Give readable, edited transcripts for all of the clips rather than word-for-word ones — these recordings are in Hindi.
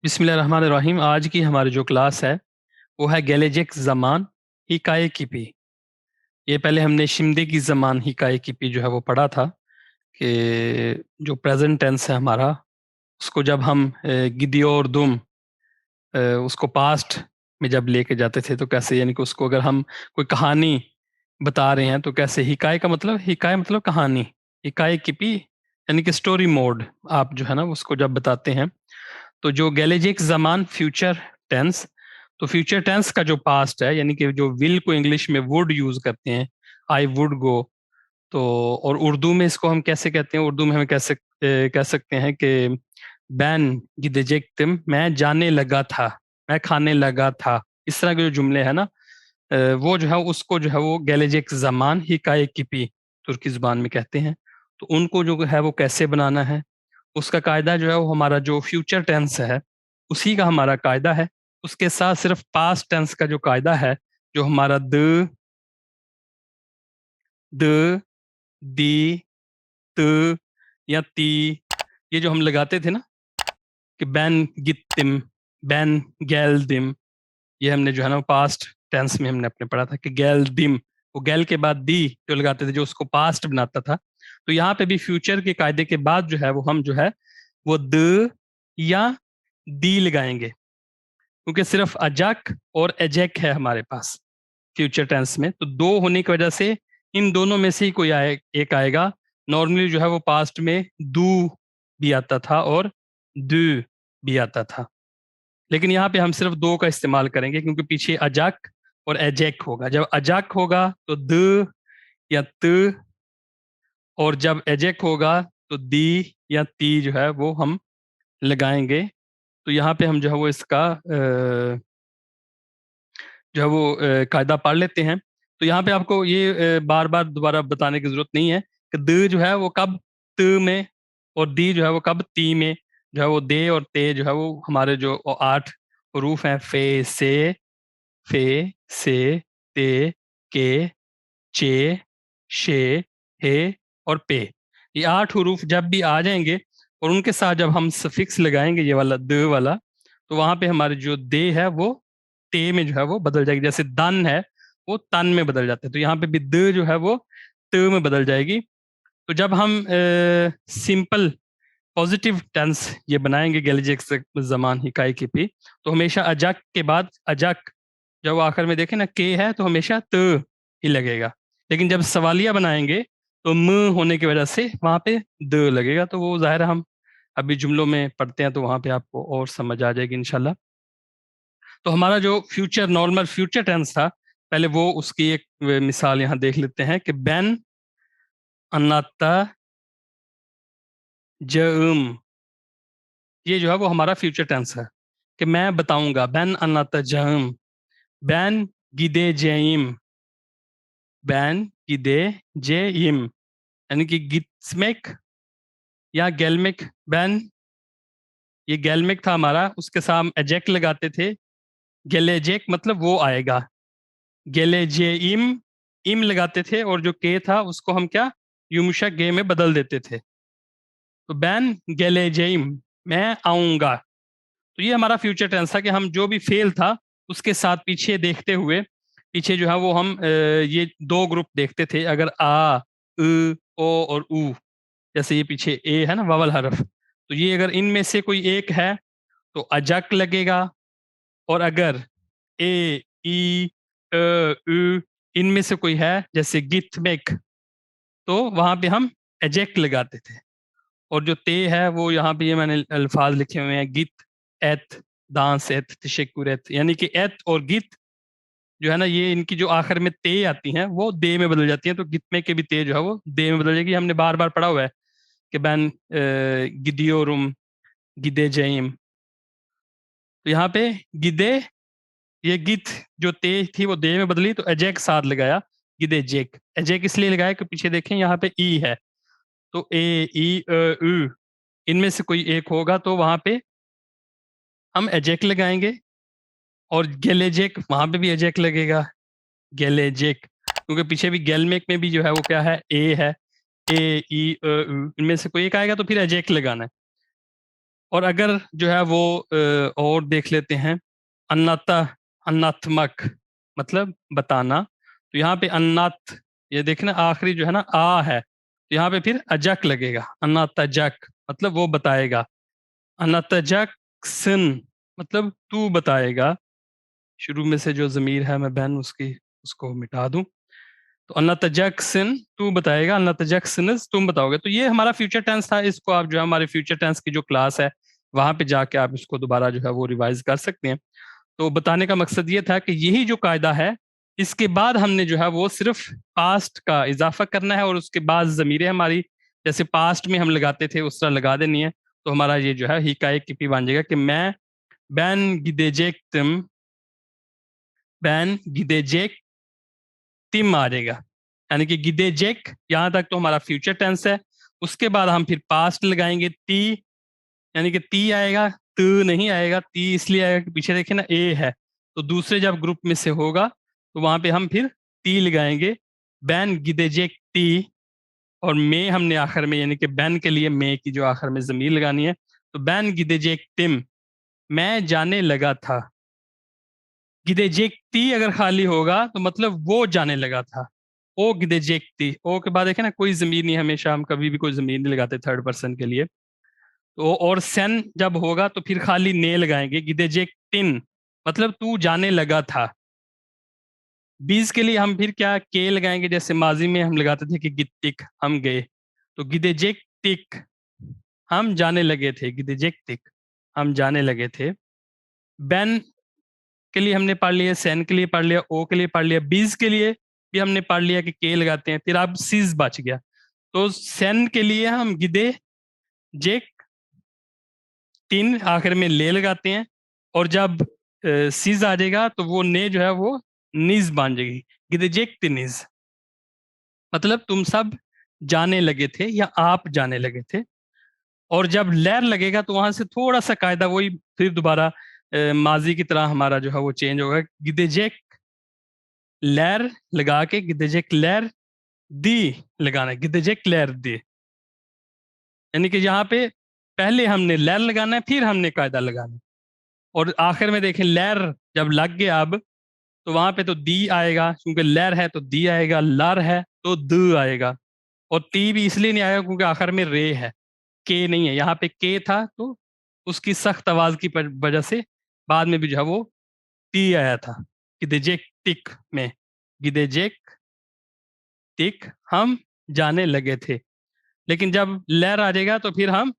बिस्मिल्लाहिर्रहमानिर्रहीम। आज की हमारी जो क्लास है वो है गेलेजिक ज़मान हिकाये किपी। ये पहले हमने शिमदे की ज़मान हिकाये किपी जो है वो पढ़ा था कि जो प्रेजेंट टेंस है हमारा उसको जब हम गिदियो और दुम उसको पास्ट में जब लेके जाते थे तो कैसे, यानी कि उसको अगर हम कोई कहानी बता रहे हैं तो कैसे, हिकाये मतलब कहानी, हिकाये किपी यानी कि स्टोरी मोड। आप जो है ना उसको जब बताते हैं तो जो गैलेजिक ज़मान फ्यूचर टेंस, तो फ्यूचर टेंस का जो पास्ट है यानी कि जो विल को इंग्लिश में वुड यूज करते हैं, आई वुड गो। तो और उर्दू में इसको हम कैसे कहते हैं, उर्दू में हम कह सकते हैं कि बैन गिदेजेक्तिम, मैं जाने लगा था, मैं खाने लगा था। इस तरह के जो जुमले हैं ना, वो जो है उसको जो है वो गैलेजिक ज़मान हिकाये किपी तुर्की ज़ुबान में कहते हैं। तो उनको जो है वो कैसे बनाना है, उसका कायदा जो है वो हमारा जो फ्यूचर टेंस है उसी का हमारा कायदा है। उसके साथ सिर्फ पास्ट टेंस का जो कायदा है, जो हमारा द, दी, त या ती, ये जो हम लगाते थे ना कि बैन गित्तिम, बैन गैल दिम, ये हमने जो है ना पास्ट टेंस में हमने अपने पढ़ा था कि गैल दिम, वो गैल के बाद दी जो लगाते थे जो उसको पास्ट बनाता था। तो यहाँ पे भी फ्यूचर के कायदे के बाद जो है वो हम जो है वो द या दी लगाएंगे, क्योंकि सिर्फ अजक और एजेक है हमारे पास फ्यूचर टेंस में। तो दो होने की वजह से इन दोनों में से ही कोई एक आएगा। नॉर्मली जो है वो पास्ट में दू भी आता था और दू भी आता था, लेकिन यहाँ पे हम सिर्फ दो का इस्तेमाल करेंगे क्योंकि पीछे अजक और एजेक होगा। जब अजक होगा तो द या त, और जब एजेक होगा तो दी या ती जो है वो हम लगाएंगे। तो यहाँ पे हम जो है वो इसका जो है वो कायदा पढ़ लेते हैं। तो यहाँ पे आपको ये बार बार दोबारा बताने की जरूरत नहीं है कि द जो है वो कब त में और दी जो है वो कब ती में, जो है वो दे और ते जो है वो हमारे जो 8 हरूफ हैं, फे से ते के चे शे हे और पे, ये 8 हरूफ जब भी आ जाएंगे और उनके साथ जब हम सफिक्स लगाएंगे ये वाला द वाला, तो वहां पे हमारे जो दे है वो ते में जो है वो बदल जाएगी। जैसे दन है वो तन में बदल जाता है, तो यहाँ पे भी द जो है वो त में बदल जाएगी। तो जब हम सिंपल पॉजिटिव टेंस ये बनाएंगे गैलिजिक जमान हिकाई की पी, तो हमेशा अजक के बाद अजक, जब आखिर में देखें ना के है तो हमेशा त ही लगेगा। लेकिन जब सवालिया बनाएंगे तो म होने की वजह से वहां पे द लगेगा। तो वो जाहिर है हम अभी जुमलों में पढ़ते हैं तो वहां पे आपको और समझ आ जाएगी इंशाल्लाह। तो हमारा जो फ्यूचर नॉर्मल फ्यूचर टेंस था, पहले वो उसकी एक मिसाल यहाँ देख लेते हैं कि बैन अन्नाता जम, ये जो है वो हमारा फ्यूचर टेंस है कि मैं बताऊंगा। बैन अन्नाता जम, बैन गिदे जेइम, बैन गिदे जेइम यानी कि गिट्समेक या गेलमेक। बैन, ये गेलमेक था हमारा, उसके साथ हम एजेक लगाते थे। गेलेजेक मतलब वो आएगा। गेलेजे इम लगाते थे और जो के था उसको हम क्या युमुशा गे में बदल देते थे। तो बैन गेलेजेइम, मैं आऊंगा। तो ये हमारा फ्यूचर टेंस था कि हम जो भी फेल था उसके साथ पीछे देखते हुए, पीछे जो है वो हम ये दो ग्रुप देखते थे। अगर आ, ओ और ऊ, जैसे ये पीछे ए है ना वावल हरफ, तो ये अगर इनमें से कोई एक है तो अजक लगेगा। और अगर ए, ई, उ, इनमें से कोई है जैसे गिथ मेक, तो वहां पे हम एजेक्ट लगाते थे। और जो ते है वो यहाँ पे ये मैंने अल्फाज लिखे हुए हैं, गित, एत, दांस एत, तशक्कुर, यानी कि एत और गित जो है ना, ये इनकी जो आखिर में ते आती हैं वो दे में बदल जाती हैं। तो गित में के भी ते जो है वो दे में बदल जाएगी। हमने बार बार पढ़ा हुआ है कि बैन गिदियोरुम, गिदे जईम। तो यहाँ पे गिदे, ये गित जो ते थी वो दे में बदली तो एजेक साथ लगाया, गिदे जेक। एजेक इसलिए लगाया कि पीछे देखें यहाँ पे ई है, तो ए, ई, उ, इनमें से कोई एक होगा तो वहां पे हम एजेक लगाएंगे। और गेलेजेक, वहां पे भी एजेक लगेगा, गेलेजेक, क्योंकि पीछे भी गेलमेक में भी जो है वो क्या है, ए है। ए, ई, उ, इनमें से कोई एक आएगा तो फिर एजेक लगाना है। और अगर जो है वो और देख लेते हैं, अन्नता अन्नात्मक मतलब बताना, तो यहाँ पे अन्नात, ये देखना आखिरी जो है ना आ है, तो यहाँ पे फिर अजक लगेगा, अन्नातजक मतलब वो बताएगा, अन्नातजक सन मतलब तू बताएगा, शुरू में से जो जमीर है मैं बहन उसकी उसको मिटा दूं, तो अल्लाह तजक्सन तू बताएगा, अल्लाह तजक्सनस तुम बताओगे। तो ये हमारा फ्यूचर टेंस था, इसको आप जो है हमारे फ्यूचर टेंस की जो क्लास है वहां पे जाके आप इसको दोबारा जो है वो रिवाइज कर सकते हैं। तो बताने का मकसद ये था कि यही जो कायदा है, इसके बाद हमने जो है वो सिर्फ पास्ट का इजाफा करना है, और उसके बाद जमीरें हमारी जैसे पास्ट में हम लगाते थे उस तरह लगा देनी है। तो हमारा ये जो है हिकाये किपी बन जाएगा कि बैन गिदेजेक तिम आ जाएगा, यानी कि गिदेजेक यहां तक तो हमारा फ्यूचर टेंस है। उसके बाद हम फिर पास्ट लगाएंगे ती, यानी कि ती आएगा, त नहीं आएगा, ती इसलिए आएगा कि पीछे देखिए ना ए है, तो दूसरे जब ग्रुप में से होगा तो वहां पे हम फिर ती लगाएंगे, बैन गिदेजेक ती, और मे हमने आखिर में, यानी कि बैन के लिए मे की जो आखिर में जमीर लगानी है, तो बैन गिदेजेक तिम मैं जाने लगा था। गिदेजेक्ति अगर खाली होगा तो मतलब वो जाने लगा था, ओ गिदेजेक्ति, ओ के बाद देखे ना कोई जमीर नहीं, हमेशा हम कभी भी कोई जमीर नहीं लगाते थर्ड पर्सन के लिए। तो और सेन जब होगा तो फिर खाली ने लगाएंगे, गिदेजेक्टिन मतलब तू जाने लगा था। बीज के लिए हम फिर क्या के लगाएंगे, जैसे माजी में हम लगाते थे कि गित्तिक हम गए, तो गिदेजेक्टिक हम जाने लगे थे, गिदेजेक्टिक हम जाने लगे थे। बेन के लिए हमने पढ़ लिया, सेन के लिए पढ़ लिया, ओ के लिए पढ़ लिया, बीज के लिए भी हमने पढ़ लिया कि के लगाते हैं, फिर अब सीज बच गया। तो सेन के लिए हम गिदे जेक तीन आखिर में ले लगाते हैं, और जब सीज आ जाएगा तो वो ने जो है वो निज बन जाएगी, गिदे जेक तिनिज मतलब तुम सब जाने लगे थे या आप जाने लगे थे। और जब लहर लगेगा तो वहां से थोड़ा सा कायदा वही फिर दोबारा माजी की तरह हमारा जो है वो चेंज होगा, गिदे जेक लहर लगा के गिदजेक लहर दी लगाना है, गिदजेक लहर दी, यानी कि यहाँ पे पहले हमने लहर लगाना है फिर हमने कायदा लगाना है। और आखिर में देखें लहर जब लग गया अब, तो वहां पे तो दी आएगा, क्योंकि लहर है तो दी आएगा, लर है तो द आएगा, और ती भी इसलिए नहीं आएगा क्योंकि आखिर में रे है, के नहीं है। यहाँ पे के था तो उसकी सख्त आवाज की वजह से बाद में भी जो है वो ती आया था, गिदजेक टिक में, गिदजेक टिक हम जाने लगे थे। लेकिन जब लहर आ जाएगा तो फिर हम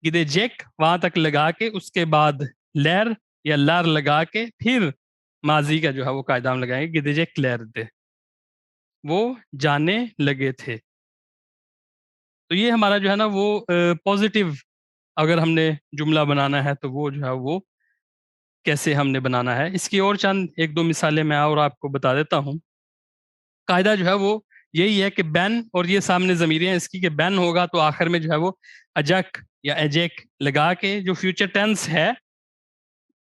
गिदे जेक वहां तक लगा के उसके बाद लहर या लर लगा के फिर माजी का जो है वो कायदा हम लगाएंगे, गिदे जेक लहर दे वो जाने लगे थे। तो ये हमारा जो है ना वो पॉजिटिव अगर हमने जुमला बनाना है तो वो जो है वो कैसे हमने बनाना है, इसकी और चंद एक दो मिसालें मैं और आपको बता देता हूँ। कायदा जो है वो यही है कि बैन, और ये सामने जमीरें हैं इसकी, कि बैन होगा तो आखिर में जो है वो अजक या एजेक लगा के, जो फ्यूचर टेंस है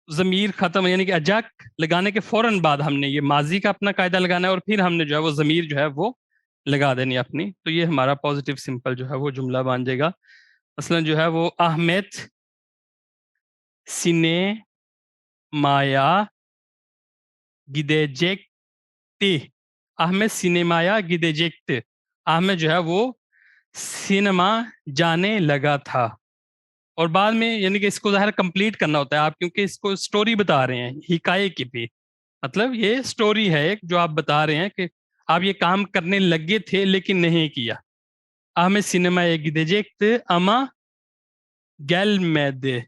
जमीर खत्म, यानी कि अजक लगाने के फौरन बाद हमने ये माजी का अपना कायदा लगाना है, और फिर हमने जो है वो जमीर जो है वो लगा देनी है अपनी। तो ये हमारा पॉजिटिव सिंपल जो है वो जुमला बन जाएगा। मसलन जो है वो अहमेद सिने माया गिदेजेक्ति, अहमेद सिनेमाया गिदेजेक्ट, अहमेद जो है वो सिनेमा जाने लगा था। और बाद में यानी कि इसको ज़ाहिर कंप्लीट करना होता है आप, क्योंकि इसको स्टोरी बता रहे हैं, हिकाये की भी मतलब ये स्टोरी है एक जो आप बता रहे हैं कि आप ये काम करने लगे थे लेकिन नहीं किया। हमें सिनेमा gidecekti ama gelmedi,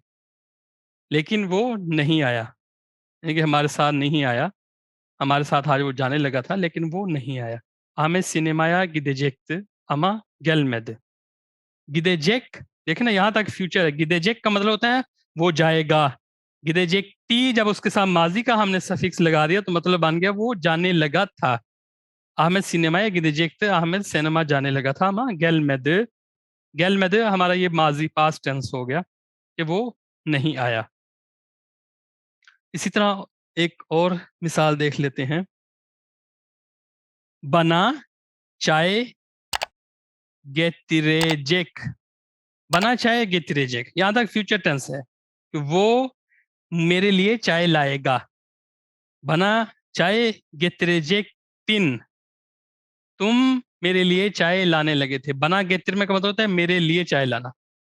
लेकिन वो नहीं आया, यानी कि हमारे साथ नहीं आया, हमारे साथ आज वो जाने लगा था लेकिन वो नहीं आया। हमें सिनेमाया gidecekti ama gelmedi। गिदेजेक देखे ना यहाँ तक फ्यूचर है, गिदेजेक का मतलब होता है वो जाएगा, गिदेजेक्टी जब उसके साथ माजी का हमने सफिक्स लगा दिया तो मतलब बन गया वो जाने लगा था। अहमद सिनेमा गिदेजेक्ट, अहमद सिनेमा जाने लगा था, अमा गेलमेद, गेलमेद हमारा ये माजी पास्ट टेंस हो गया कि वो नहीं आया। इसी तरह एक और मिसाल देख लेते हैं, बना चाय गेतिरेजेक, बना चाय getirecek, यहाँ तक फ्यूचर टेंस है कि वो मेरे लिए चाय लाएगा। बना चाय getirecektin, तुम मेरे लिए चाय लाने लगे थे। बना getirme का मतलब होता है मेरे लिए चाय लाना।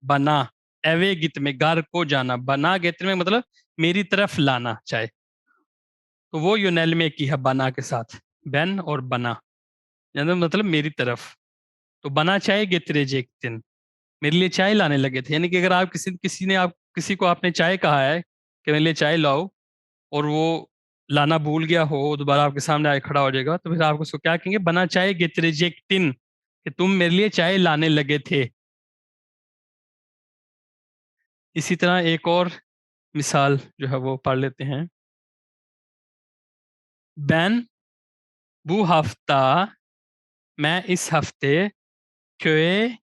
बना एवे गित में घर को जाना, बना गेत्र में मतलब मेरी तरफ लाना चाहे। तो वो यूनेल में की है बना के साथ, बेन और बना यानी मतलब मेरी तरफ। तो बना चाय गेत्रे जेकतिन, मेरे लिए चाय लाने लगे थे। यानी कि अगर आप किसी को आपने चाय कहा है कि मेरे लिए चाय लाओ, और वो लाना भूल गया हो, दोबारा आपके सामने आके खड़ा हो जाएगा, तो फिर आप उसको क्या कहेंगे? बना चाय गेत्रे जेकतिन, कि तुम मेरे लिए चाय लाने लगे थे। इसी तरह एक और मिसाल जो है वो पढ़ लेते हैं। बैन बू हफ्ता, मैं इस हफ्ते, क्योए,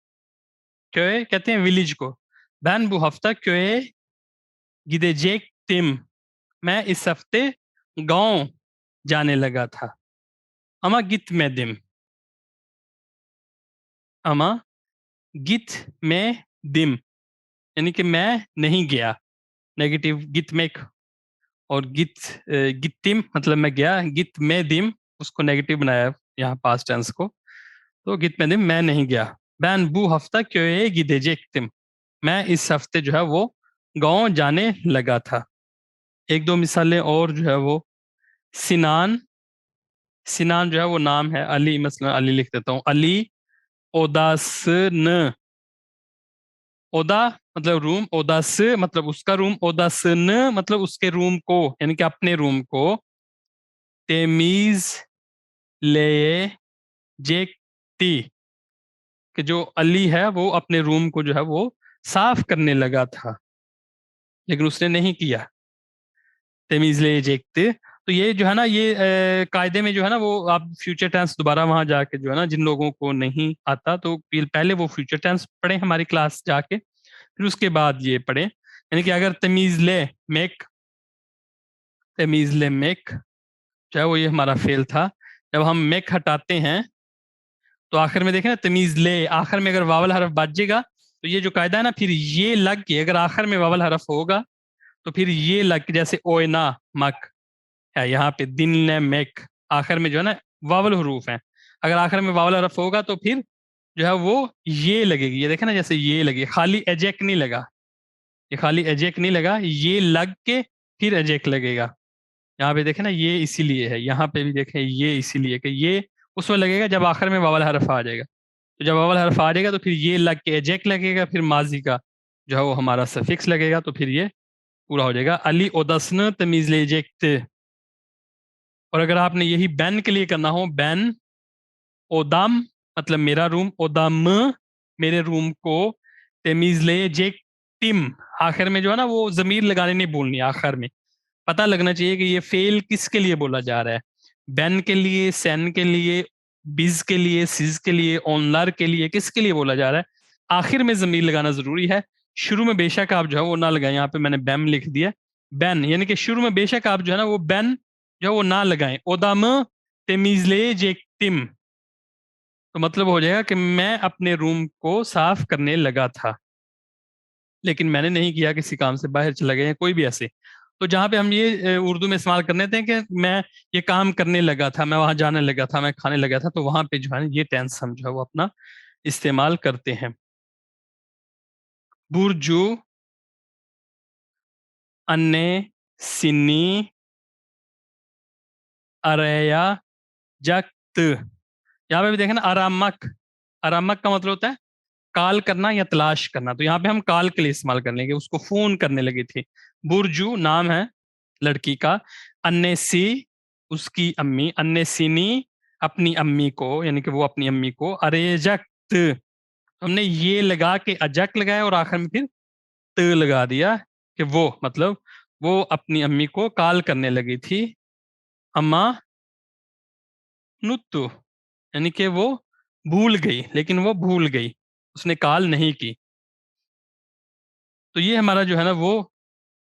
क्योए कहते हैं विलेज को। बैन बू हफ्ता क्योए गिदेजेक टिम, मैं इस हफ्ते गांव जाने लगा था। अमा गित में दिम, अमा गित में दिम, यानी कि मैं नहीं गया। नेगेटिव गित में, और गितिम मतलब मैं गया। गित में दिम उसको नेगेटिव बनाया यहाँ पास्ट टेंस को, तो गित में दिम मैं नहीं गया। बैन बू हफ्ता क्योए गिदेजेक टिम, मैं इस हफ्ते जो है वो गांव जाने लगा था। एक दो मिसालें और जो है वो, सिनान, सिनान जो है वो नाम है। अली, मसलन अली लिख देता हूँ, अली ओदासन, ओदा मतलब रूम, ओदास मतलब उसका रूम, ओदासन मतलब उसके रूम को, यानी कि अपने रूम को। तेमीज ले जेकती, कि जो अली है वो अपने रूम को जो है वो साफ करने लगा था, लेकिन उसने नहीं किया। तमीज ले जेकते, तो ये जो है ना, ये कायदे में जो है ना वो, आप फ्यूचर टेंस दोबारा वहां जाके जो है ना, जिन लोगों को नहीं आता तो पहले वो फ्यूचर टेंस पढ़े हमारी क्लास जाके, फिर उसके बाद ये पढ़े। यानी कि अगर तमीज ले मेक, तमीज ले मेक जो है वो, ये हमारा फेल था। जब हम मेक हटाते हैं तो आखिर में देखें ना, तमीज ले आखिर में अगर वावल हरफ बाजेगा, तो ये जो कायदा है ना, फिर ये लग के अगर आखिर में वावल हरफ होगा तो फिर ये लग के, जैसे ओयना मक है यहाँ पे, दिन ने मेक, आखिर में जो है ना वावल हरूफ है, अगर आखिर में वावल हरफ होगा तो फिर जो है वो ये लगेगी। ये देखे ना, जैसे ये लगे, खाली एजेक नहीं लगा, ये खाली एजेक नहीं लगा, ये लग के फिर एजेक लगेगा। यहाँ पे देखे ना, ये इसीलिए है, यहाँ पे भी देखें ये इसीलिए कि ये उस वक्त लगेगा जब आखिर में वावल हरफ आ जाएगा। तो जब वावल हरफ आ जाएगा तो फिर ये लग के एजेक लगेगा, फिर माजी का जो है वो हमारा सफिक्स लगेगा, तो फिर ये पूरा हो जाएगा। अली ओदसन तमीज ले जेकते। और अगर आपने यही बैन के लिए करना हो, बैन ओदाम मतलब मेरा रूम, ओदाम मेरे रूम को, तमीज ले जेक टिम, आखिर में जो है ना वो जमीर लगाने नहीं बोलनी, आखिर में पता लगना चाहिए कि ये फेल किसके लिए बोला जा रहा है। बैन के लिए, सेन के लिए, बिज के लिए, सिज के लिए, ऑनलर के लिए, किसके लिए बोला जा रहा है? आखिर में जमीर लगाना जरूरी है। शुरू में बेशक आप जो है वो ना लगाएं, यहाँ पे मैंने बैम लिख दिया, बैन, यानी कि शुरू में बेशक आप जो है ना वो बैन जो है वो ना लगाएं। ओदाम तेमीजले जेक्टिम, तो मतलब हो जाएगा कि मैं अपने रूम को साफ करने लगा था, लेकिन मैंने नहीं किया, किसी काम से बाहर चला गया, कोई भी ऐसे। तो जहां पे हम ये उर्दू में इस्तेमाल करने थे कि मैं ये काम करने लगा था, मैं वहां जाने लगा था, मैं खाने लगा था, तो वहां पे जो है ना ये टेंस हम जो है वो अपना इस्तेमाल करते हैं। बुरजू, अन्ने, सिन्नी, अरया, जक्त, यहाँ पे भी देखें ना, अरामक, अरामक का मतलब होता है कॉल करना या तलाश करना, तो यहाँ पे हम कॉल के लिए इस्तेमाल कर लेंगे, उसको फोन करने लगी थी। बुरजू नाम है लड़की का, अन्नेसी उसकी अम्मी, अन्नेसिनी अपनी अम्मी को, यानी कि वो अपनी अम्मी को, अरेजक्त हमने ये लगा के अजक लगाया और आखिर में फिर त लगा दिया, कि वो मतलब वो अपनी अम्मी को कॉल करने लगी थी। अम्मा नुत्तु, यानी कि वो भूल गई, लेकिन वो भूल गई, उसने कॉल नहीं की। तो ये हमारा जो है ना वो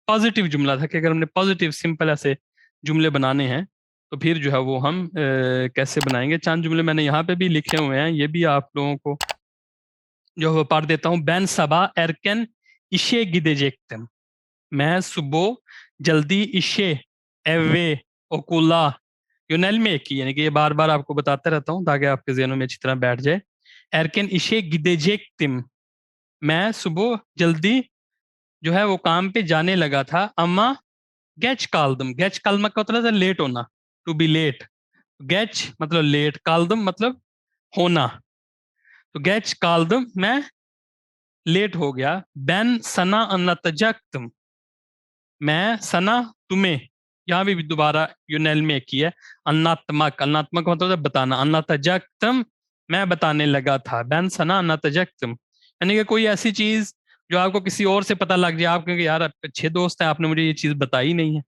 पॉजिटिव जुमला था, कि अगर हमने पॉजिटिव सिंपल ऐसे जुमले बनाने हैं तो फिर जो है वो हम कैसे बनाएंगे। चंद जुमले मैंने यहाँ पे भी लिखे हुए हैं, ये भी आप लोगों को जो पढ़ देता हूँ, ben sabah erken işe gidecektim. मैं सुबह जल्दी işe, eve, okula yönelmek की, यानी कि ये बार बार आपको बताता रहता हूँ ताकि आपके ज़हनों में अच्छी तरह बैठ जाए. Erken işe gidecektim. मैं सुबह जल्दी जो है वो काम पे जाने लगा था. Ama geç kaldım. Geç kalmak का मतलब है लेट होना, to be late. Geç मतलब लेट, kaldım मतलब होना. तो geç kaldım, मैं लेट हो गया. Ben sana anlatacaktım. मैं सना तुम्हें, यहाँ भी दोबारा यूनेलमे की है. अन्नात्मक, अन्नात्मक मतलब है बताना. अन्नातजक्तम, मैं बताने लगा था. बैन सना अन्नातजक्तम, यानी कि कोई ऐसी चीज जो आपको किसी और से पता लग जाए, आप कहेंगे यार आप अच्छे दोस्त हैं, आपने मुझे ये चीज बताई नहीं है,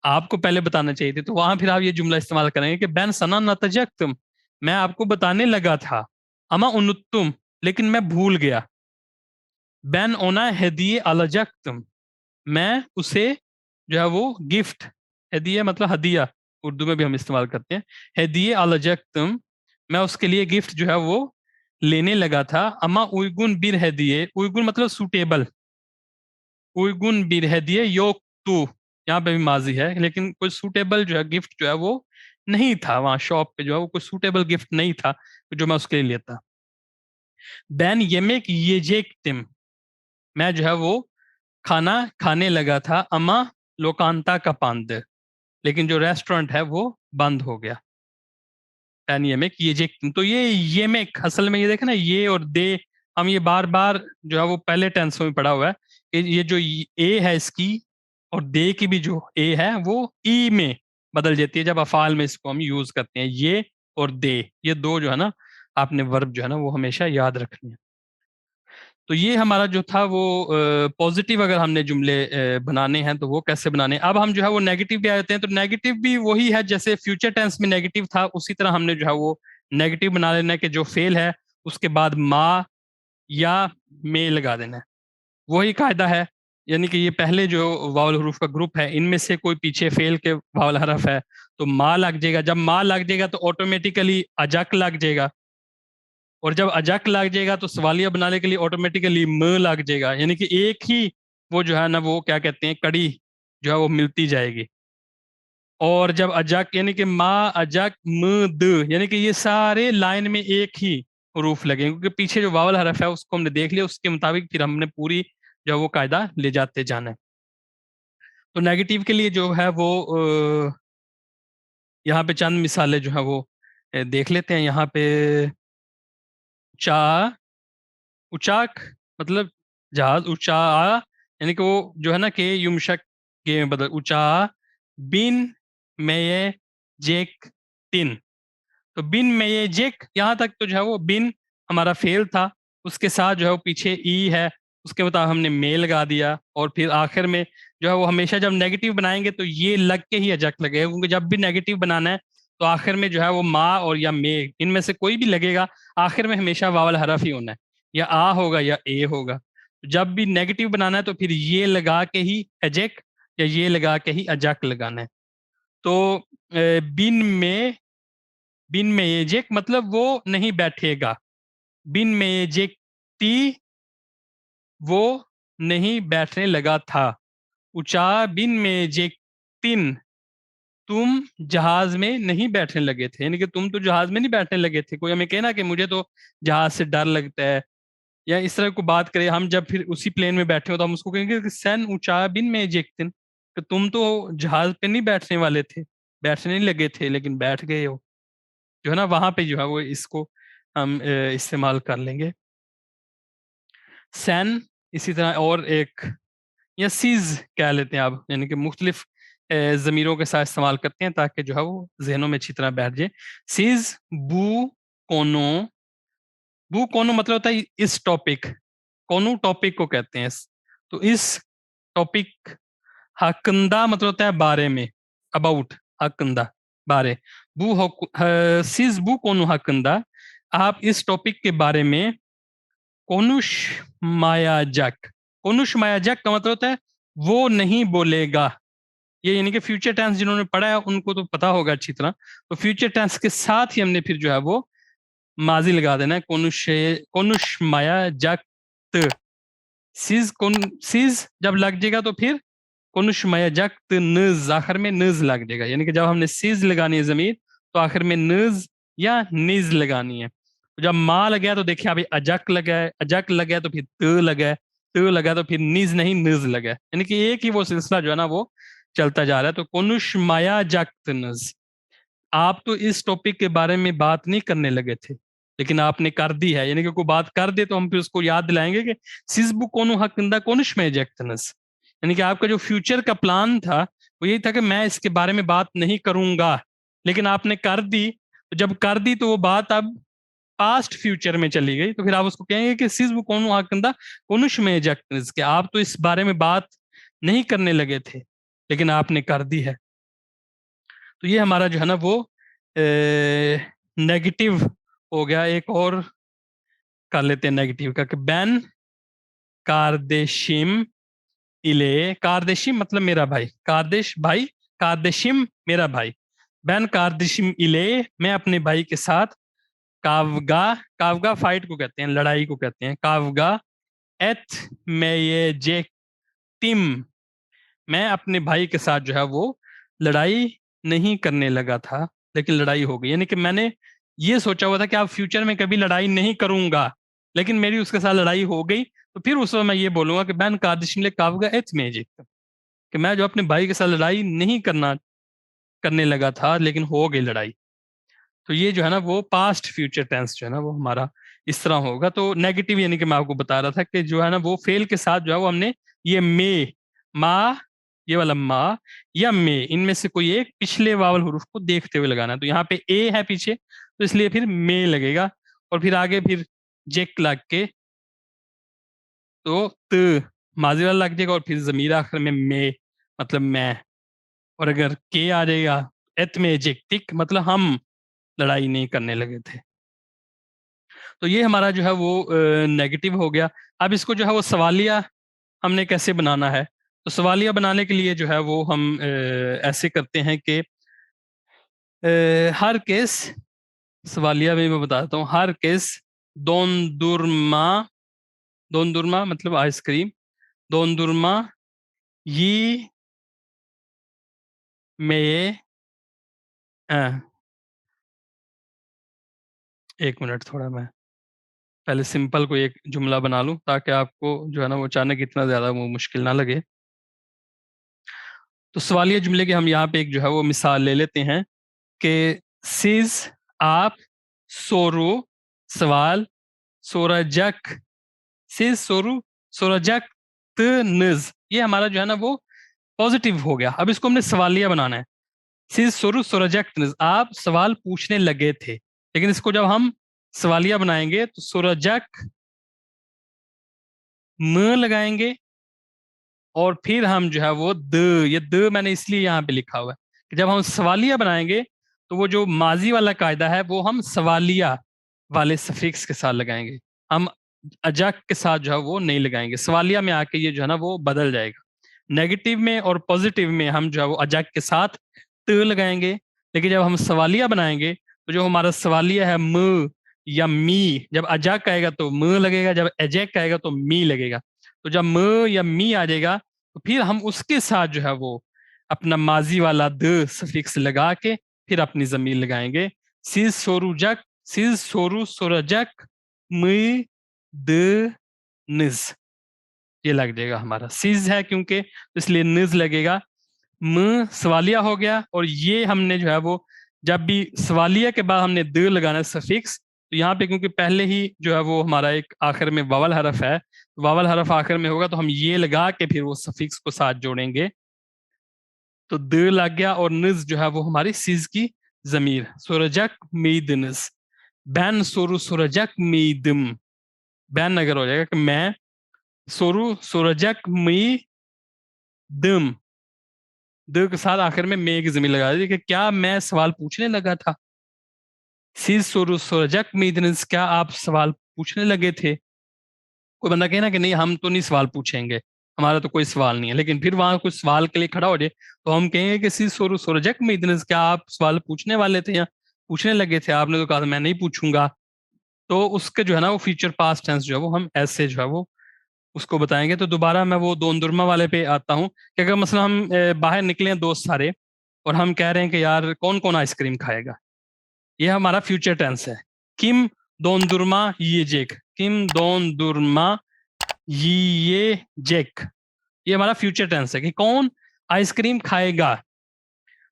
आपको पहले बताना चाहिए थी. तो वहां फिर आप ये जुमला इस्तेमाल करेंगे कि बैन सना अन्नातजक्तम, मैं आपको बताने लगा था. अमा उनुत्तुम, लेकिन मैं भूल गया. बैन ओना हेदिये अलजक्तम, मैं उसे जो है वो गिफ्ट, हदिया मतलब हदिया, उर्दू में भी हम इस्तेमाल करते हैं. हदिये अलजक्तम, मैं उसके लिए गिफ्ट जो है वो लेने लगा था. अमा उइगुन बिर हदिये, उइगुन मतलब सूटेबल, उइगुन बिर हदिये योग टू, यहाँ पे भी माजी है, लेकिन कोई सूटेबल जो है गिफ्ट जो है वो नहीं था वहां शॉप पे, जो है वो कोई सूटेबल गिफ्ट नहीं था जो मैं उसके लिए लेता. बैन येमेक येजेक्टिम, मैं जो है वो खाना खाने लगा था. अमा लोकांता का पांद, लेकिन जो रेस्टोरेंट है वो बंद हो गया. पैन येमेक ये जे, तो ये येमेक असल में ये देखे ना, ये और दे, हम ये बार बार जो है वो पहले टेंस में पढ़ा हुआ है कि ये जो ए है इसकी और दे की भी जो ए है वो ई में बदल जाती है जब अफाल में इसको हम यूज करते हैं. ये और दे, ये दो जो है ना, आपने वर्ब जो है ना वो हमेशा याद रखनी है. तो ये हमारा जो था वो पॉजिटिव अगर हमने जुमले बनाने हैं तो वो कैसे बनाने हैं. अब हम जो है वो नेगेटिव भी आ जाते हैं. तो नेगेटिव भी वही है जैसे फ्यूचर टेंस में नेगेटिव था, उसी तरह हमने जो है वो नेगेटिव बना लेना है कि जो फेल है उसके बाद मा या मे लगा देना है. वही कायदा है, यानी कि ये पहले जो वावल हरूफ का ग्रुप है इनमें से कोई पीछे फेल के वावल हरफ है तो मा लग जाएगा. जब मा लग जाएगा तो ऑटोमेटिकली अजक लग जाएगा, और जब अजक लग जाएगा तो सवालिया बनाने के लिए ऑटोमेटिकली म लग जाएगा. यानी कि एक ही वो जो है ना वो क्या कहते हैं कड़ी जो है वो मिलती जाएगी. और जब अजक यानी कि मा अजक म द, यानी कि ये सारे लाइन में एक ही हरूफ लगेंगे क्योंकि पीछे जो वावल हरफ है उसको हमने देख लिया, उसके मुताबिक फिर हमने पूरी जो है वो कायदा ले जाते जाना है. तो नेगेटिव के लिए जो है वो यहाँ पे चंद मिसालें जो है वो देख लेते हैं. यहाँ पे चा, उचाक मतलब जहाज, ऊंचा, यानी कि वो जो है ना कि युमशक के में बदल, ऊंचा. बिन में जेक तिन, तो बिन में ये जेक, यहाँ तक तो जो है वो बिन हमारा फेल था, उसके साथ जो है वो पीछे ई है, उसके बाद हमने मे लगा दिया, और फिर आखिर में जो है वो हमेशा जब नेगेटिव बनाएंगे तो ये लग के ही अजक लगेगा, क्योंकि जब भी नेगेटिव बनाना है तो आखिर में जो है वो मा और या मे इनमें से कोई भी लगेगा, आखिर में हमेशा वावल हरफ ही होना है, या आ होगा या ए होगा. जब भी नेगेटिव बनाना है तो फिर ये लगा के ही अजक या ये लगा के ही अजक लगाना है. तो बिन में, बिन में ये जेक मतलब वो नहीं बैठेगा. बिन में ये जेक ती, वो नहीं बैठने लगा था. ऊंचा बिन में जेक तिन, तुम जहाज में नहीं बैठने लगे थे, यानी कि तुम तो जहाज में नहीं बैठने लगे थे. कोई हमें कहना कि मुझे तो जहाज से डर लगता है या इस तरह को बात करें, हम जब फिर उसी प्लेन में बैठे हो तो हम उसको कहेंगे कि सैन ऊंचा बिन में जेक तिन, कि तुम तो जहाज पे नहीं बैठने वाले थे, बैठने नहीं लगे थे लेकिन बैठ गए हो. जो है ना वहां पे जो है वो इसको हम इस्तेमाल कर लेंगे. सैन, इसी तरह और एक या सीज कह लेते हैं आप, यानी कि मुख्तलिफ ज़मीरों के साथ इस्तेमाल करते हैं ताकि जो है वो जहनों में अच्छी तरह बैठ जाए. सीज बू कोनो, बू कोनो मतलब होता है इस टॉपिक, कोनो टॉपिक को कहते हैं. तो इस टॉपिक, हकंदा मतलब होता है बारे में, अबाउट, हकंदा बारे. बू सीज बू कोनो हकंदा, आप इस टॉपिक के बारे में कोनुश मायाजक, कोनुश मायाजक का मतलब होता है वो नहीं बोलेगा. ये यानी कि फ्यूचर टेंस जिन्होंने पढ़ा है उनको तो पता होगा अच्छी तरह. तो फ्यूचर टेंस के साथ ही हमने फिर जो है वो माजी लगा देना है, कोनुशमाया जक्त। सिज जब लग जाएगा तो फिर कोनुशमाया जक्त नज, आखिर में नज लग जाएगा, यानी कि जब हमने सिज लगानी है जमीर तो आखिर में नज या निज लगानी है। जब मा लगा तो देखिए अभी अजक लगा है, अजक लगा तो फिर त लगा है, त लगा तो फिर निज नहीं नज लगा है, यानी कि एक ही वो सिलसिला जो है ना वो चलता जा रहा है। तो कोनुशमाया जक्त नज। आप तो इस टॉपिक के बारे में बात नहीं करने लगे थे, लेकिन आपने कर दी है, यानी कि कोई बात कर दे तो हम फिर उसको याद दिलाएंगे कि सिजबु कोनु हकंदा कोनुशमेजक्तनस, यानी कि आपका जो फ्यूचर का प्लान था वो यही था कि मैं इसके बारे में बात नहीं करूंगा, लेकिन आपने कर दी। तो जब कर दी तो वो बात अब पास्ट फ्यूचर में चली गई, तो फिर आप उसको कहेंगे कि सिजबु कोनु हकंदा कोनुशमेजक्तनस, कि आप तो इस बारे में बात नहीं करने लगे थे लेकिन आपने कर दी है। तो ये हमारा जो है ना वो नेगेटिव हो गया। एक और कर लेते हैं नेगेटिव का, कि बैन कारदेशिम इले, कारदेशिम मतलब मेरा भाई, कारदेश भाई, कारदेशिम मेरा भाई, बैन कारदेशिम इले मैं अपने भाई के साथ, कावगा, कावगा फाइट को कहते हैं, लड़ाई को कहते हैं, कावगा एथ में ये जे टिम, मैं अपने भाई के साथ जो है वो लड़ाई नहीं करने लगा था लेकिन लड़ाई हो गई, यानी कि मैंने ये सोचा हुआ था कि आप फ्यूचर में कभी लड़ाई नहीं करूंगा, लेकिन मेरी उसके साथ लड़ाई हो गई, तो फिर उस वक्त मैं ये बोलूंगा कि बैन कार्दिशमिले कावगा एच मेजिक, कि मैं जो अपने भाई के साथ लड़ाई नहीं करने लगा था लेकिन हो गई लड़ाई। तो ये जो है ना वो पास्ट फ्यूचर टेंस जो है ना वो हमारा इस तरह होगा। तो नेगेटिव यानी कि मैं आपको बता रहा था कि जो है ना वो फेल के साथ जो है वो हमने ये मे, मा, ये वाला मा या मे, इनमें से कोई एक पिछले वावल हुरूफ को देखते हुए लगाना है। तो यहाँ पे ए है पीछे तो इसलिए फिर मे लगेगा, और फिर आगे फिर जेक लग के तो त माजी वाला लग जाएगा, और फिर जमीर आखिर में मे मतलब मैं, और अगर के आ जाएगा एत में जेक टिक मतलब हम लड़ाई नहीं करने लगे थे। तो ये हमारा जो है वो नेगेटिव हो गया। अब इसको जो है वो सवालिया हमने कैसे बनाना है, तो सवालिया बनाने के लिए जो है वो हम ऐसे करते हैं कि हर केस, सवालिया में मैं बताता हूँ, हर केस दोनदुरमा, दोनदुरमा मतलब आइसक्रीम, दोनदुरमा ये में एक मिनट, थोड़ा मैं पहले सिंपल कोई एक जुमला बना लूं ताकि आपको जो है ना वो अचानक इतना ज्यादा वो मुश्किल ना लगे। तो सवालिया जुमले के हम यहाँ पे एक जो है वो मिसाल ले लेते हैं कि सिज आप, सोरू सवाल, सोराजक, सिज सोरू सोराजक तनज, ये हमारा जो है ना वो पॉजिटिव हो गया। अब इसको हमने सवालिया बनाना है। सिज सोरू सोराजक तनज, आप सवाल पूछने लगे थे, लेकिन इसको जब हम सवालिया बनाएंगे तो सोराजक म लगाएंगे, और फिर हम जो है वो ये द मैंने इसलिए यहाँ पे लिखा हुआ है कि जब हम सवालिया बनाएंगे तो वो जो माजी वाला कायदा है वो हम सवालिया वाले सफिक्स के साथ लगाएंगे, हम अजक के साथ जो है वो नहीं लगाएंगे। सवालिया में आके ये जो है ना वो बदल जाएगा। नेगेटिव में और पॉजिटिव में हम जो है वो अजक के साथ त लगाएंगे, लेकिन जब हम सवालिया बनाएंगे तो जो हमारा सवालिया है म या मी, जब अजक आएगा तो म लगेगा, जब एजेक आएगा तो मी लगेगा। तो जब म या मी आ जाएगा तो फिर हम उसके साथ जो है वो अपना माजी वाला द सफिक्स लगा के फिर अपनी जमीर लगाएंगे। सिज सोरूजक, सिज सोरू सोरजक मी द निज, ये लग जाएगा हमारा। सिज है क्योंकि इसलिए निज लगेगा। म सवालिया हो गया, और ये हमने जो है वो जब भी सवालिया के बाद हमने द लगाना है सफिक्स, तो यहाँ पे क्योंकि पहले ही जो है वो हमारा एक आखिर में वावल हरफ है, वावल हरफ आखिर में होगा तो हम ये लगा के फिर वो सफिक्स को साथ जोड़ेंगे। तो द लग गया, और निज जो है वो हमारी सिज की जमीर, सुरजक मीदनिज, बैन सोरू सुरजक मीदम, बैन अगर हो जाएगा कि मैं सोरू सुरजक मीदम, द के साथ आखिर में मे की जमीर लगा दी कि क्या मैं सवाल पूछने लगा था। सिज सोरू सुरजक मीदनिज, क्या आप सवाल पूछने लगे थे। कोई बंदा कहे ना कि नहीं हम तो नहीं सवाल पूछेंगे, हमारा तो कोई सवाल नहीं है, लेकिन फिर वहां कुछ सवाल के लिए खड़ा हो जाए तो हम कहेंगे कि सी सोरू सोरजक में इतने, क्या आप सवाल पूछने वाले थे या पूछने लगे थे, आपने तो कहा था मैं नहीं पूछूंगा। तो उसके जो है ना वो फ्यूचर पास्ट टेंस जो है वो हम ऐसे जो है वो उसको बताएंगे। तो दोबारा मैं वो दोंदुरमा वाले पे आता हूँ कि अगर मसला हम बाहर निकले हैं दोस्त सारे और हम कह रहे हैं कि यार कौन कौन आइसक्रीम खाएगा, ये हमारा फ्यूचर टेंस है। किम दोंदुरमा yiyecek, किम दोंदुरमा yiyecek, ये हमारा फ्यूचर टेंस है कि कौन आइसक्रीम खाएगा।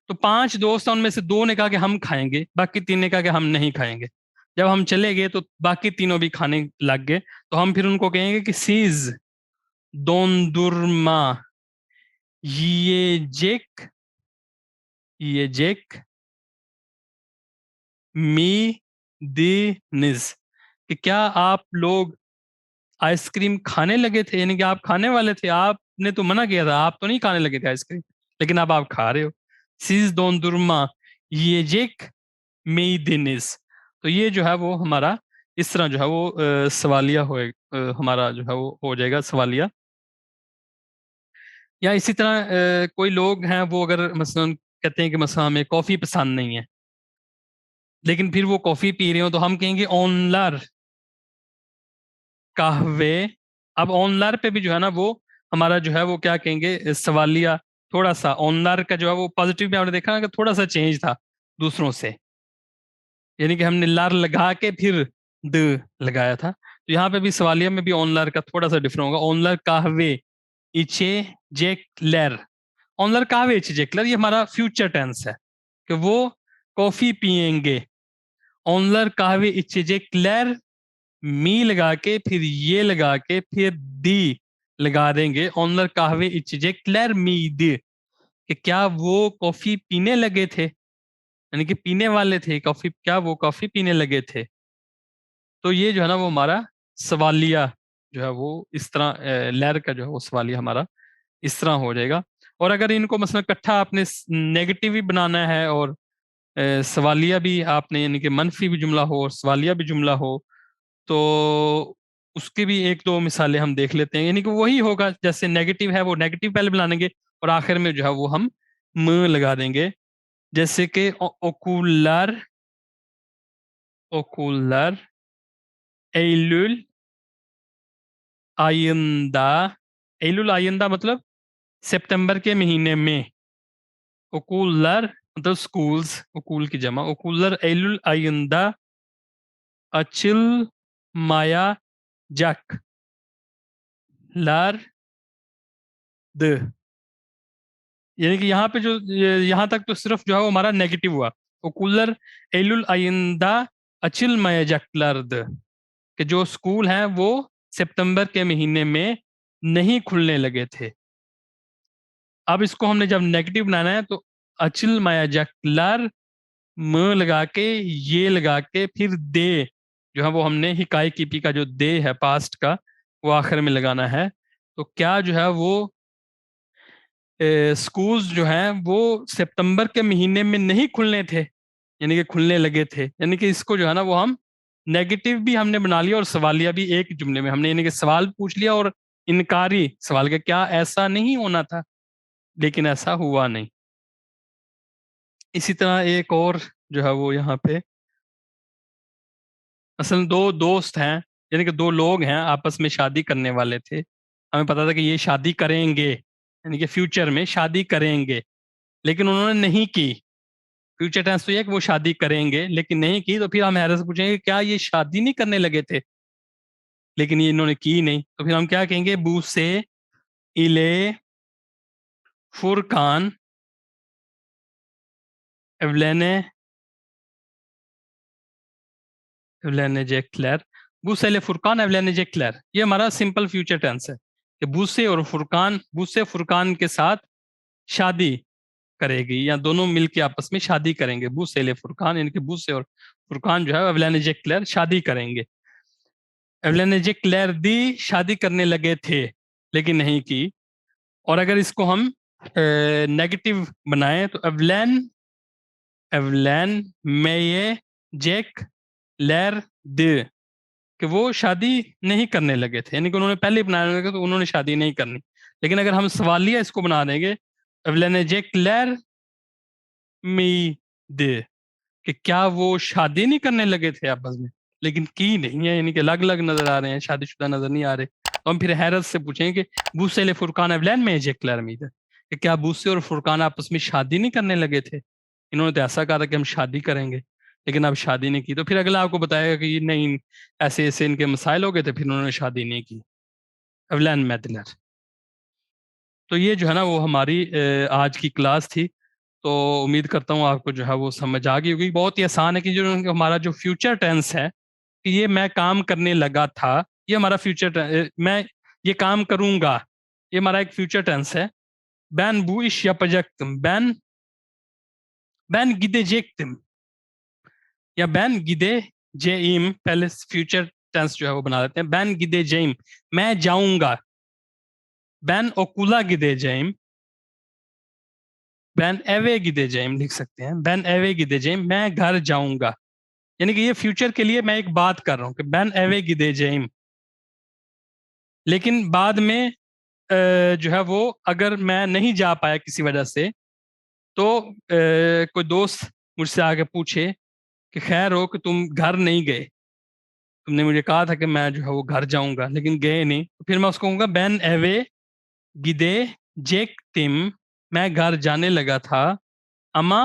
तो 5 दोस्त हैं, उनमें से 2 ने कहा कि हम खाएंगे, बाकी 3 ने कहा कि हम नहीं खाएंगे। जब हम चले गए तो बाकी तीनों भी खाने लग गए, तो हम फिर उनको कहेंगे कि seize dondurma yiyecek yiyecek miydiniz, कि क्या आप लोग आइसक्रीम खाने लगे थे, यानी कि आप खाने वाले थे। आपने तो मना किया था, आप तो नहीं खाने लगे थे आइसक्रीम, लेकिन अब आप खा रहे हो। सीज dondurma yiyecek miydiniz। तो ये जो है वो हमारा इस तरह जो है वो सवालिया हमारा जो है वो हो जाएगा सवालिया। या इसी तरह कोई लोग हैं वो अगर मसलन कहते हैं कि मसला हमें कॉफी पसंद नहीं है, लेकिन फिर वो कॉफी पी रहे हो, तो हम कहेंगे ओनलर कहवे। अब ओनलर पे भी जो है ना वो हमारा जो है वो क्या कहेंगे सवालिया। थोड़ा सा ओनलर का जो है वो पॉजिटिव में आपने देखा ना कि थोड़ा सा चेंज था दूसरों से, यानी कि हमने लार लगा के फिर द लगाया था। तो यहाँ पे भी सवालिया में भी ओनलर का थोड़ा सा डिफरेंट होगा। ओनलर कहवे इचे जेक्लर, ओनलर कहवे इचे जेक्लर, ये हमारा फ्यूचर टेंस है कि वो कॉफी पियेंगे। ओनलर कहवे इचे जेक्लर, मी लगा के फिर ये लगा के फिर दी लगा देंगे। ओनलर कहवे इचे जेक्लर मी दी, कि क्या वो कॉफी पीने लगे थे, यानी कि पीने वाले थे कॉफी, क्या वो कॉफी पीने लगे थे। तो ये जो है ना वो हमारा सवालिया जो है वो इस तरह लहर का जो है वो सवालिया हमारा इस तरह हो जाएगा। और अगर इनको मतलब इकट्ठा आपने नेगेटिव भी बनाना है और सवालिया भी आपने, यानी कि मनफी भी जुमला हो और सवालिया भी जुमला हो, तो उसके भी एक दो मिसालें हम देख लेते हैं। यानी कि वही होगा, जैसे नेगेटिव है वो नेगेटिव पहले बनाएंगे और आखिर में जो है वो हम म लगा देंगे। जैसे कि ओकुलर, ओकुलर एलुल आइंदा, एलुल आइंदा मतलब सितंबर के महीने में। ओकुलर मतलब स्कूल्स, ओकुल की जमा, ओकुलर एलुल आइंदा अचिल माया जक लार द। यानी कि यहाँ पे जो यहाँ तक तो सिर्फ जो है वो हमारा नेगेटिव हुआ। ओकुलर एलुल आइंदा अचिल माया जक लार द, कि जो स्कूल हैं वो सितंबर के महीने में नहीं खुलने लगे थे। अब इसको हमने जब नेगेटिव बनाना है तो अचिल माया जकलर म लगा के ये लगा के फिर दे जो है वो हमने हिकाई कीपी का जो दे है पास्ट का वो आखिर में लगाना है। तो क्या जो है वो स्कूल्स जो हैं वो सितंबर के महीने में नहीं खुलने थे, यानी कि खुलने लगे थे। यानी कि इसको जो है ना वो हम नेगेटिव भी हमने बना लिया और सवालिया भी एक जुमले में हमने, यानी कि सवाल पूछ लिया और इनकारी सवाल का क्या ऐसा नहीं होना था, लेकिन ऐसा हुआ नहीं। इसी तरह एक और जो है वो यहाँ पे असल में 2 दोस्त हैं, यानी कि 2 लोग हैं आपस में शादी करने वाले थे। हमें पता था कि ये शादी करेंगे, यानी कि फ्यूचर में शादी करेंगे, लेकिन उन्होंने नहीं की। फ्यूचर टेंस तो ये है कि वो शादी करेंगे लेकिन नहीं की। तो फिर हम हैरत से पूछेंगे क्या ये शादी नहीं करने लगे थे, लेकिन ये इन्होंने की नहीं। तो फिर हम क्या कहेंगे, बू से इले फुरकान एवलेने एवलेने जेक्लर, बूसेले फुरकान एवलेने जेक्लर, ये हमारा सिंपल फ्यूचर टेंस है कि बूसे और फुरकान, बूसे फुरकान के साथ शादी करेगी या दोनों मिलके आपस में शादी करेंगे। बूसेले फुरकान, यानी कि बूसे और फुरकान जो है एवलेने जेक्लर शादी करेंगे। एवलेने जेक्लर दी शादी करने लगे थे लेकिन नहीं की। और अगर इसको हम नेगेटिव बनाएं तो एवलेन एवलेन मेये जेक लेर दे, कि वो शादी नहीं करने लगे थे, यानी कि उन्होंने पहले ही बनाने लगे तो उन्होंने शादी नहीं करनी। लेकिन अगर हम सवालिया इसको बना देंगे एवलेने जेक लेर मी दे, कि क्या वो शादी नहीं करने लगे थे आपस में, लेकिन की नहीं है, यानी कि अलग अलग नजर आ रहे हैं, शादीशुदा नजर नहीं आ रहे। तो हम फिर हैरत से पूछेंगे कि बूसे फुरकान एवलैन में जेक्लर मीद, कि क्या बूसे और फुरकान आपस में शादी नहीं करने लगे थे? इन्होंने तो ऐसा कहा था कि हम शादी करेंगे, लेकिन अब शादी नहीं की। तो फिर अगला आपको बताएगा कि ये नहीं, ऐसे ऐसे इनके मसाइल हो गए थे, फिर उन्होंने शादी नहीं की। एवलैन मैदलर। तो ये जो है ना वो हमारी आज की क्लास थी। तो उम्मीद करता हूँ आपको जो है वो समझ आ गई होगी। बहुत ही आसान है कि जो हमारा जो फ्यूचर टेंस है, कि ये मैं काम करने लगा था, ये हमारा फ्यूचर, मैं ये काम करूंगा, ये हमारा एक फ्यूचर टेंस है। Ben bu iş yapacaktım. Ben gidecektim. या ben gideceğim, पहले फ्यूचर टेंस जो है वो बना देते हैं। Ben gideceğim, मैं जाऊंगा। Ben okula gideceğim, ben eve gideceğim लिख सकते हैं। Ben eve gideceğim, मैं घर जाऊंगा। यानी कि ये फ्यूचर के लिए मैं एक बात कर रहा हूँ कि ben eve gideceğim। लेकिन बाद में जो है वो, अगर मैं नहीं जा पाया किसी वजह से, तो कोई दोस्त मुझसे आके पूछे कि खैर हो कि तुम घर नहीं गए, तुमने मुझे कहा था कि मैं जो है वो घर जाऊंगा लेकिन गए नहीं, तो फिर मैं उसको कहूंगा ben eve gidecektim, मैं घर जाने लगा था, ama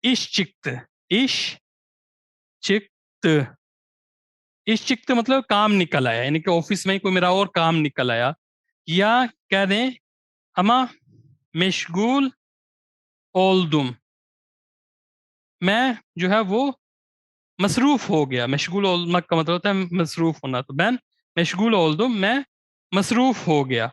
iş çıktı, iş çıktı, इश चिक्त मतलब काम निकल आया, यानी कि ऑफिस में ही कोई मेरा और काम निकल आया। या कह दें ama meşgul oldum, मैं जो है वो मसरूफ हो गया। मशगूल olmak का मतलब होता है मसरूफ होना। तो मैं मशगूल oldum, मैं मसरूफ हो गया।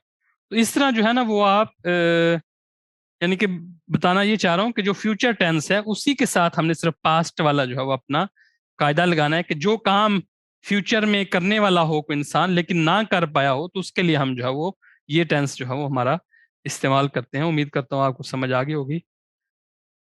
तो इस तरह जो है ना वो आप यानी कि बताना ये चाह रहा हूँ कि जो फ्यूचर टेंस है उसी के साथ हमने सिर्फ पास्ट वाला जो है वो अपना कायदा लगाना है, कि जो काम फ्यूचर में करने वाला हो कोई इंसान लेकिन ना कर पाया हो, तो उसके लिए हम जो है वो ये टेंस जो है वो हमारा इस्तेमाल करते हैं। उम्मीद करता हूँ आपको समझ आ गई होगी।